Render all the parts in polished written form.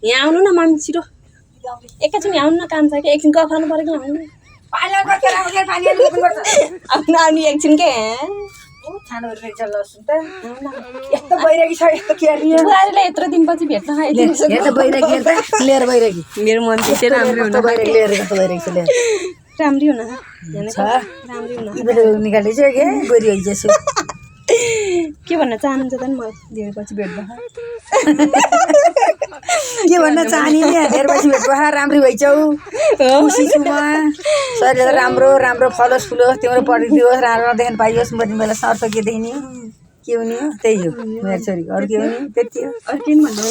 यहाँ आउनु न मम्मी छिटो एकैछिन आउनु न काम छ कि एकछिन गफ गर्नु पर्यो कि आउनु आउनु एकछिन के बुहारीलाई यत्रो दिनपछि भेट्न लिएर भइरहेकी मेरो मन चाहिँ राम्रै हुन राम्रै हुन निकाल्दै छु के गोरी होइजेछु के भन्न चाहनुहुन्छ त नि म धेरै पछि भेट भयो के भन्न चाहनी धेरै पछि भेट भयो राम्री भइछौ खुसी छु म शरीर राम्रो राम्रो फलोस् फुलोस् तिम्रो पढिदियोस् राम्रो देख्न पाइयोस् म तिमीलाई सर्फ के देख्ने के हुने हो त्यही हो मेरो छोरीको अरू के हुने त्यति हो अरू के भन्नु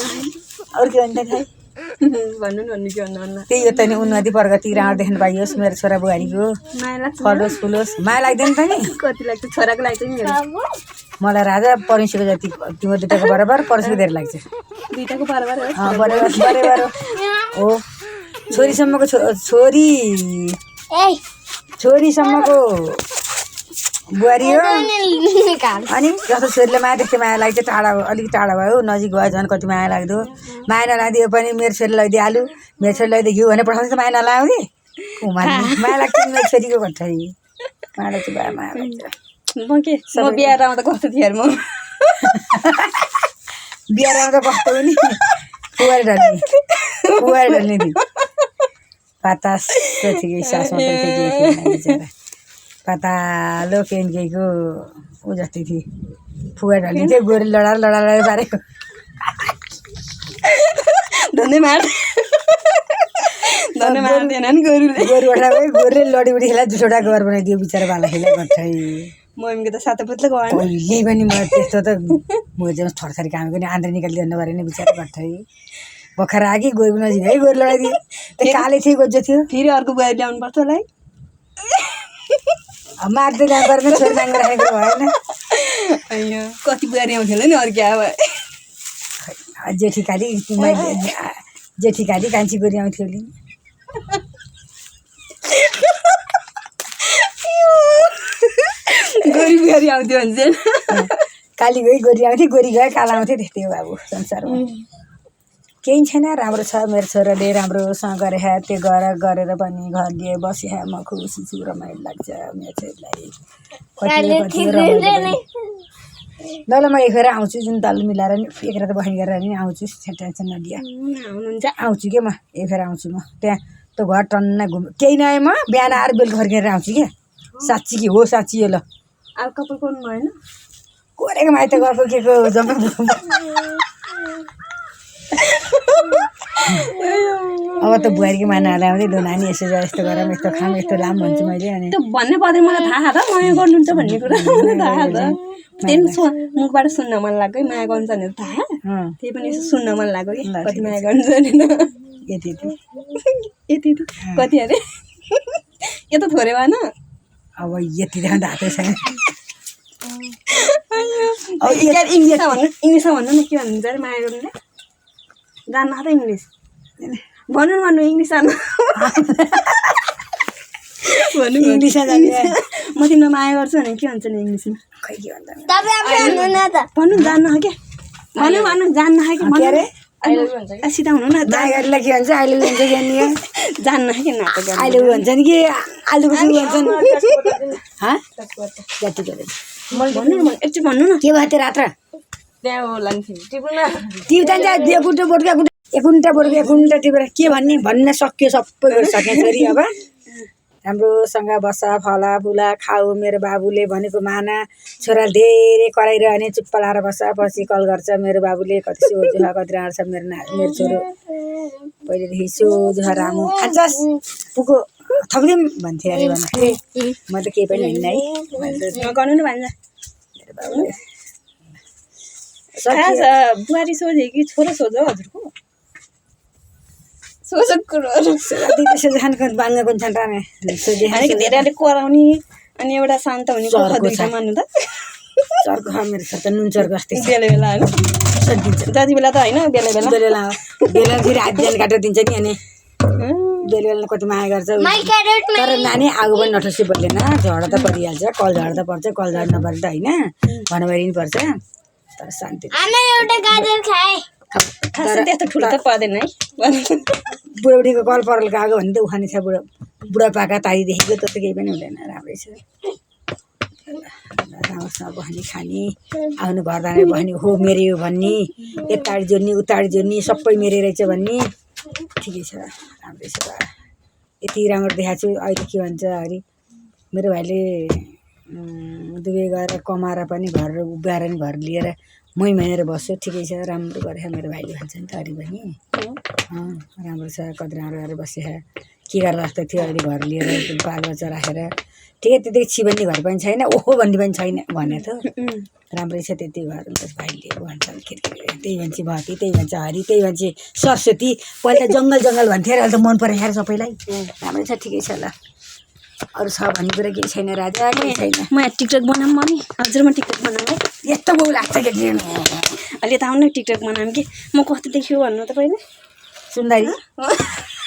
अरू के भन्दा खाइ भन्नु भन्नु के भन्नु त्यही हो त नि उन्नति प्रगति राम्रो देख्न पाइयोस् मेरो छोरा बुहारीको माया लाग्छ फलोस् फुलोस् माया लाग्दैन त नि कति लाग्छ छोराको लाग्छ नि मलाई राजा परमेश्वरको जति तिम्रो दुइटाको बराबर परमेश्वरको धेरै लाग्छ दुइटाको बराबर हो छोरीसम्मको छोरीसम्मको बुहारी हो अनि जस्तो छोरीले माया देख्थ्यो माया लाग्छ टाढा अलिक टाढा भयो नजिक भयो झन् कति माया लाग्दो माया नलागिदियो पनि मेरो छोरी लैदियो आलु मेरो छोरी लैदियो घिउ भने पठाउँछ माया नलाउने माया लाग्छ मेरो छोरीको भट्टै माया लाग्छ माया लाग्छ म बिहा आउँदा कस्तो थिएँ म बिहा आउँदा कस्तो पनि पुवारी ढल्ने थियो पातास थिए सासमा पातालो केनको ऊ जस्तै थिए फुवा ढल्ने थियो गोरी लडाएर पारेको धन्यवाद दिएन नि गोरुले लडीबडी खेला जुठोटा घर बनाइदियो बिचरा बाला खेला गट्ठै मम्मीको त सातो पुत्लो गएन कहिले पनि म त्यस्तो त म चाहिँ थरथरी काम गर्ने आन्द्रा निकालिदिनु नपरे नि बिचरा गट्ठै बखरा आगी गोरु नजिक है गोरु लडाइदियो त्यो काले थियो गोजो थियो फेरि अर्को बुहारी ल्याउनु पर्छ होला है मार्दै ल्याउनु पर्ने छोरी माग्न राखेको भएन कति बुहारी आउँथ्यो होला नि अर्को अब जेठी काली कान्छी गोरी आउँथ्यो नि गोरी बुहारी आउँथ्यो भने काली गई गोरी आउँथ्यो गोरी गयो काला आउँथ्यो त्यस्तै हो बाबु संसारमा केही छैन राम्रो छ मेरो छोराले राम्रोसँग गरे त्यो गरेर पनि घर लिए बसे म खुसी छु रमाइलो लाग्छ मेरो छोरीलाई ल म एखेर आउँछु जुन तल मिलाएर नि एखेर त बहिनी गरेर नि आउँछु टेन्सन नलिया आउँछु के म एखेर आउँछु म त्यहाँ त घर टन्न घुम केही नआए म बिहान आएर बेलुका फर्केर आउँछु क्या साँच्ची कि हो साँच्ची हो ल अब कपाल कोर्नु भएन कोरेको माइत गएको के को जम्मै अब त बुहारीको मानाहरूले आउँदै लो नानी यसो यस्तो गरौँ यस्तो खाऊँ यस्तो लाम भन्छु मैले अनि त्यो भन्नै पर्दैन मलाई थाहा छ त माया गर्नुहुन्छ भन्ने कुरा मलाई थाहा छ त्यही मुखबाट सुन्न मन लाग्यो माया गर्नुहुन्छ भने थाहा त्यही पनि यसो सुन्न मन लाग्यो कि कति माया गर्नुहुन्छ भने यति यति कति अरे यो त थोरै भएन अब यति देखाउँदा हातै छैन इङ्ग्लिसमा भन्नु न के भन्नुहुन्छ अरे माया गर्नुले जान्न त इङ्ग्लिस भन्नु इङ्ग्लिस जान्नु इङ्ग्लिसमा जाने म तिमीलाई माया गर्छु भने के भन्छ नि इङ्ग्लिसमा खै के भन्छ भन्नु जान्न के भन्नु जान्न कि सिधा हुनु न दाइहरूलाई के भन्छ अहिले भन्छ जान्न कि नाटक अहिले भन्छ नि कि आलुको सुरु भन्छ नि जति गरे भन्नु न एकचोटि भन्नु न के भयो त्यो रात्र त्यहाँ होला नि टिप जान्छ एकुन्टा बोटको टिपेर के भन्ने भन्न सक्यो सबै गरिसकेँ छोरी अब राम्रोसँग बस फला फुला खाऊ मेरो बाबुले भनेको माना छोरा धेरै कराइरहने चुप्प लाएर बस्छ पछि कल गर्छ मेरो बाबुले कति सोझो कति राम्रो छ मेरो छोरो पहिलेदेखि सोझो रामु खान्छस् पुको थपिदिउँ भन्थ्यो अरे भन्दाखेरि म त केही पनि होइन है गर्नु न भन्छ मेरो बाबुले बुहारी सोझे कि छोरो सोझो हजुरको सोझो कुरोहरू बाङ्गा कुन छन् रामे धेरै अलिक कराउने अनि एउटा शान्त हुने मान्नु त चर्को मेरो छ त नुन चर्को जस्तै बेला बेला होइन जति बेला त होइन बेला बेला फेरि हात बिहान काटेर दिन्छ नि अनि बेला कति माया गर्छ तर नानी आगो पनि नठोसी बोल्दैन झड त परिहाल्छ कल झड त पर्छ कल झड नपर्छ होइन भनभरि नि पर्छ तर शान्ति खासै त्यस्तो ठुलो त पर्दैन है बुढाबुढीको कल परल गएको भने त उखाने छ बुढापाका तारीदेखिको त केही पनि हुँदैन राम्रै छ राम्रोसँग बस्ने खाने आफ्नो घर जाने बस्ने हो मेरो यो भन्ने यताडी जोड्ने उताडी जोड्ने सबै मेरो रहेछ भन्ने ठिकै छ राम्रै छ यति राम्रो देखाएको छु अहिले के भन्छ अरे मेरो भाइले दुबई गएर कमाएर पनि घर उभ्याएर नि घर लिएर मै भनेर बस्यो ठिकै छ राम्रो गरेछ मेरो भाइले भन्छ नि त अरे पनि राम्रो छ कति राम्रो गरेर बसेछ के गरेर राख्दै थियो अहिले घर लिएर बालबच्चा राखेर ठिकै त्यति छिबन्ने घर पनि छैन ओहो भन्ने पनि छैन भनेको थियो राम्रै छ त्यति घर भाइले भन्छ त्यही मान्छे भती त्यही भन्छ हरि त्यही मान्छे सरस्वती पहिला जङ्गल जङ्गल भन्थ्यो अहिले त मन परेको सबैलाई राम्रै छ ठिकै छ ल अरू छ भन्ने कुरा केही छैन राजा केही छैन म टिकटक बनाऊँ मम्मी हजुर म टिकटक बनाऊँ है यस्तो बउ लाग्छ कि अहिले त आउनु टिकटक बनाऊँ कि म कस्तो देख्यो भन्नु त पहिले सुन्दाखेरि